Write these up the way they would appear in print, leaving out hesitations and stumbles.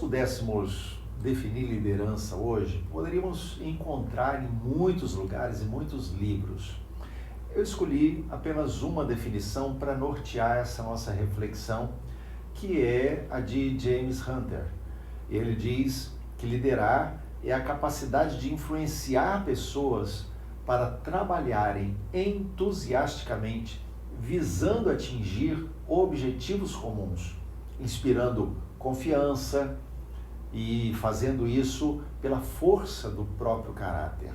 pudéssemos definir liderança hoje, poderíamos encontrar em muitos lugares e muitos livros. Eu escolhi apenas uma definição para nortear essa nossa reflexão, que é a de James Hunter. Ele diz que liderar é a capacidade de influenciar pessoas para trabalharem entusiasticamente, visando atingir objetivos comuns, inspirando confiança e fazendo isso pela força do próprio caráter.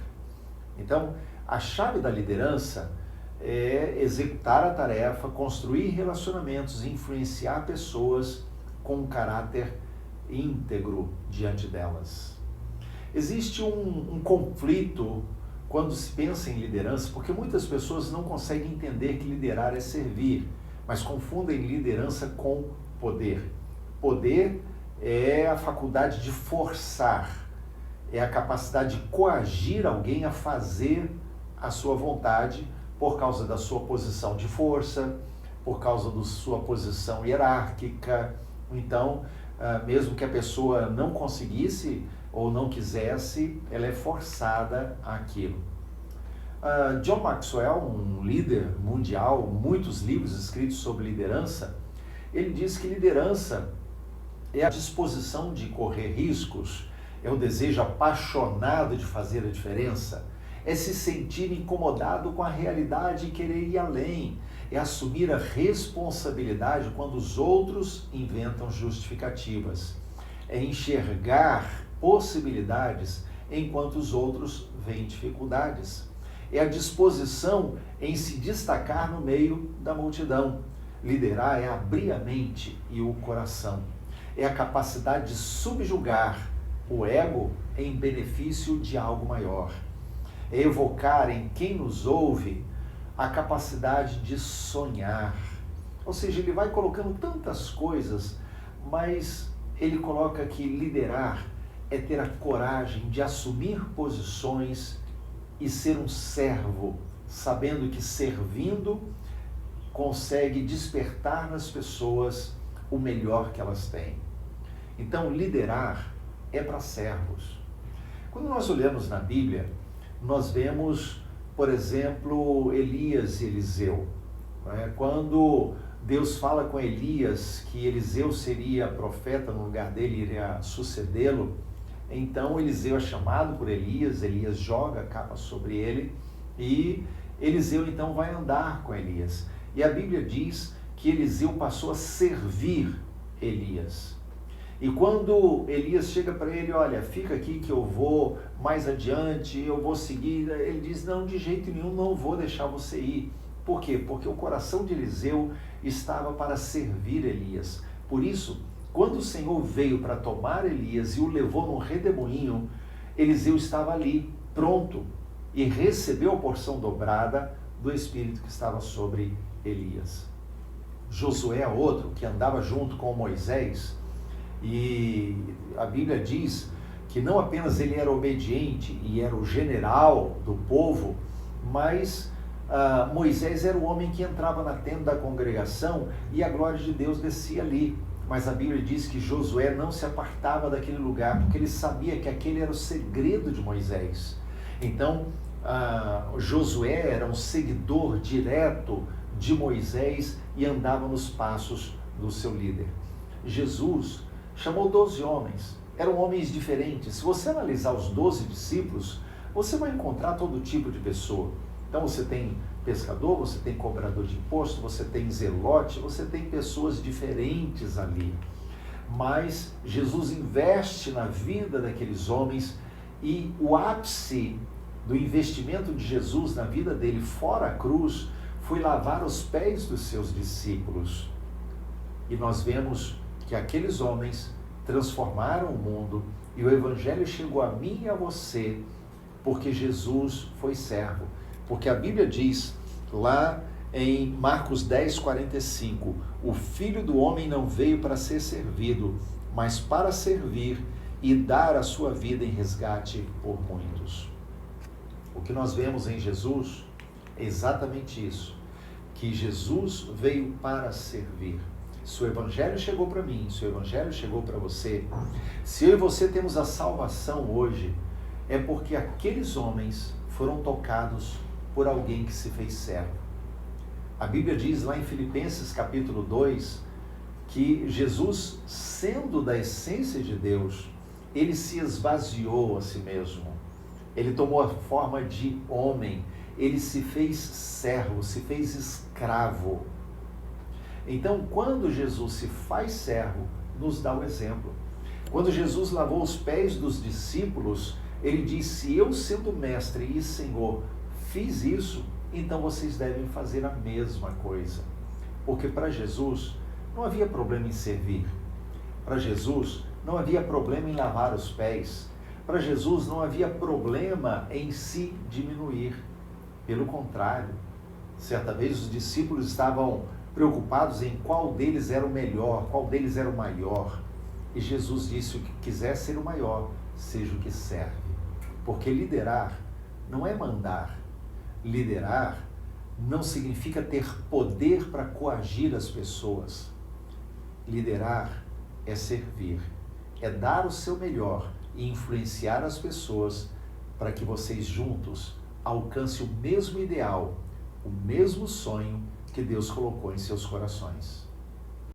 Então, a chave da liderança é executar a tarefa, construir relacionamentos e influenciar pessoas com um caráter íntegro diante delas. Existe um conflito quando se pensa em liderança, porque muitas pessoas não conseguem entender que liderar é servir, mas confundem liderança com poder. Poder é a faculdade de forçar, é a capacidade de coagir alguém a fazer a sua vontade por causa da sua posição de força, por causa da sua posição hierárquica. Então, mesmo que a pessoa não conseguisse ou não quisesse, ela é forçada àquilo. John Maxwell, um líder mundial, muitos livros escritos sobre liderança, ele diz que liderança é a disposição de correr riscos, é o desejo apaixonado de fazer a diferença, é se sentir incomodado com a realidade e querer ir além, é assumir a responsabilidade quando os outros inventam justificativas, é enxergar possibilidades enquanto os outros veem dificuldades, é a disposição em se destacar no meio da multidão. Liderar é abrir a mente e o coração, é a capacidade de subjugar o ego em benefício de algo maior, é evocar em quem nos ouve a capacidade de sonhar. Ou seja, ele vai colocando tantas coisas, mas ele coloca que liderar é ter a coragem de assumir posições e ser um servo, sabendo que servindo consegue despertar nas pessoas o melhor que elas têm. Então, liderar é para servos. Quando nós olhamos na Bíblia, nós vemos, por exemplo, Elias e Eliseu. Quando Deus fala com Elias que Eliseu seria profeta no lugar dele, iria sucedê-lo, então Eliseu é chamado por Elias, Elias joga a capa sobre ele e Eliseu então vai andar com Elias. E a Bíblia diz que Eliseu passou a servir Elias. E quando Elias chega para ele, olha, fica aqui que eu vou mais adiante, eu vou seguir, ele diz, não, de jeito nenhum, não vou deixar você ir. Por quê? Porque o coração de Eliseu estava para servir Elias. Por isso, quando o Senhor veio para tomar Elias e o levou num redemoinho, Eliseu estava ali, pronto, e recebeu a porção dobrada do Espírito que estava sobre Elias. Josué é outro que andava junto com Moisés, e a Bíblia diz que não apenas ele era obediente e era o general do povo, mas Moisés era o homem que entrava na tenda da congregação e a glória de Deus descia ali. Mas a Bíblia diz que Josué não se apartava daquele lugar, porque ele sabia que aquele era o segredo de Moisés. Então, Josué era um seguidor direto de Moisés e andava nos passos do seu líder. Jesus chamou 12 homens, eram homens diferentes. Se você analisar os 12 discípulos, você vai encontrar todo tipo de pessoa. Então você tem pescador, você tem cobrador de imposto, você tem zelote, você tem pessoas diferentes ali. Mas Jesus investe na vida daqueles homens e o ápice do investimento de Jesus na vida dele fora a cruz foi lavar os pés dos seus discípulos. E nós vemos que aqueles homens transformaram o mundo e o Evangelho chegou a mim e a você porque Jesus foi servo. Porque a Bíblia diz lá em Marcos 10:45, o Filho do Homem não veio para ser servido, mas para servir e dar a sua vida em resgate por muitos. O que nós vemos em Jesus é exatamente isso, que Jesus veio para servir. Se o Evangelho chegou para mim, se o Evangelho chegou para você, se eu e você temos a salvação hoje, é porque aqueles homens foram tocados por alguém que se fez servo. A Bíblia diz lá em Filipenses capítulo 2, que Jesus, sendo da essência de Deus, ele se esvaziou a si mesmo. Ele tomou a forma de homem, ele se fez servo, se fez escravo. Então, quando Jesus se faz servo, nos dá o exemplo. Quando Jesus lavou os pés dos discípulos, ele disse: eu sendo mestre e Senhor, fiz isso, então vocês devem fazer a mesma coisa. Porque para Jesus não havia problema em servir. Para Jesus não havia problema em lavar os pés. Para Jesus não havia problema em se diminuir. Pelo contrário, certa vez os discípulos estavam preocupados em qual deles era o melhor, qual deles era o maior. E Jesus disse: o que quiser ser o maior, seja o que serve. Porque liderar não é mandar. Liderar não significa ter poder para coagir as pessoas. Liderar é servir, é dar o seu melhor e influenciar as pessoas para que vocês juntos alcancem o mesmo ideal, o mesmo sonho que Deus colocou em seus corações.